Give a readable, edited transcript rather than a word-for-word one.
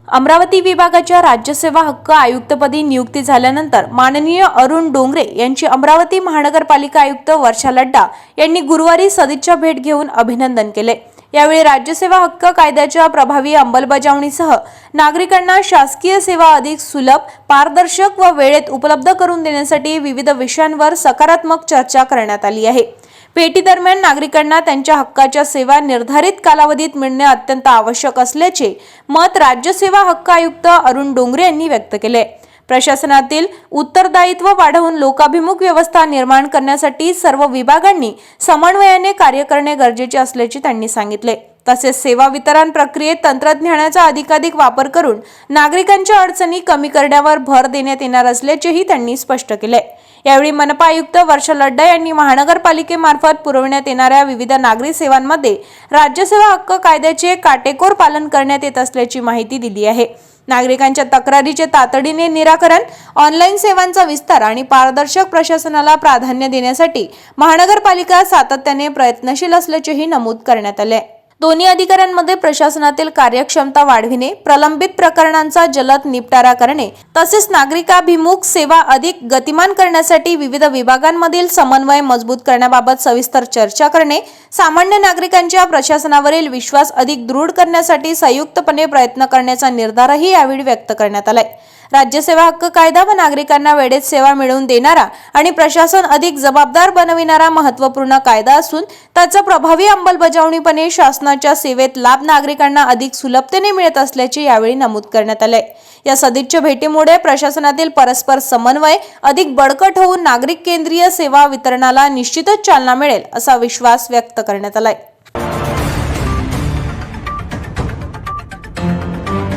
अमरावती विभागाच्या राज्यसेवा हक्क आयुक्तपदी नियुक्ती झाल्यानंतर माननीय अरुण डोंगरे यांची अमरावती महानगरपालिका आयुक्त वर्षा लड्डा यांनी गुरुवारी सदिच्छा भेट घेऊन अभिनंदन केले। यावेळी राज्यसेवा हक्क कायद्याच्या प्रभावी अंमलबजावणीसह नागरिकांना शासकीय सेवा अधिक सुलभ, पारदर्शक व वेळेत उपलब्ध करून देण्यासाठी विविध विषयांवर सकारात्मक चर्चा करण्यात आली आहे। भेटीदरम्यान नागरिकांना त्यांच्या हक्काच्या सेवा निर्धारित कालावधीत मिळणे अत्यंत आवश्यक असल्याचे मत राज्यसेवा हक्क आयुक्त अरुण डोंगरे यांनी व्यक्त केले। प्रशासनातील उत्तरदायित्व वाढवून लोकाभिमुख व्यवस्था निर्माण करण्यासाठी सर्व विभागांनी समन्वयाने कार्य करणे गरजेचे असल्याचे त्यांनी सांगितले। तसेच सेवा वितरण प्रक्रियेत तंत्रज्ञानाचा अधिकाधिक वापर करून नागरिकांच्या अडचणी कमी करण्यावर भर देण्यात येणार असल्याचेही त्यांनी स्पष्ट केले। यावेळी मनपा आयुक्त वर्षा लड्डा यांनी महानगरपालिकेमार्फत पुरविण्यात येणाऱ्या विविध नागरी सेवांमध्ये राज्यसेवा हक्क कायद्याचे काटेकोर पालन करण्यात येत असल्याची माहिती दिली आहे। नागरिकांच्या तक्रारीचे तातडीने निराकरण, ऑनलाईन सेवांचा विस्तार आणि पारदर्शक प्रशासनाला प्राधान्य देण्यासाठी महानगरपालिका सातत्याने प्रयत्नशील असल्याचेही नमूद करण्यात आले। दोन्ही अधिकाऱ्यांमध्ये प्रशासनातील कार्यक्षमता वाढविणे, प्रलंबित प्रकरणांचा जलद निपटारा करणे तसेच नागरिकाभिमुख सेवा अधिक गतिमान करण्यासाठी विविध विभागांमधील समन्वय मजबूत करण्याबाबत सविस्तर चर्चा करणे, सामान्य नागरिकांच्या प्रशासनावरील विश्वास अधिक दृढ करण्यासाठी संयुक्तपणे प्रयत्न करण्याचा निर्धारही यावेळी व्यक्त करण्यात आलाय। राज्यसेवा हक्क कायदा व नागरिकांना वेळेत सेवा मिळवून देणारा आणि प्रशासन अधिक जबाबदार बनविणारा महत्त्वपूर्ण कायदा असून त्याचा प्रभावी अंमलबजावणीपणे शासनाच्या सेवेत लाभ नागरिकांना अधिक सुलभतेने मिळत असल्याचे यावेळी नमूद करण्यात आले। या सदिच्छा भेटीमुळे प्रशासनातील परस्पर समन्वय अधिक बळकट होऊन नागरिक केंद्रीय सेवा वितरणाला निश्चितच चालना मिळेल असा विश्वास व्यक्त करण्यात आलाय।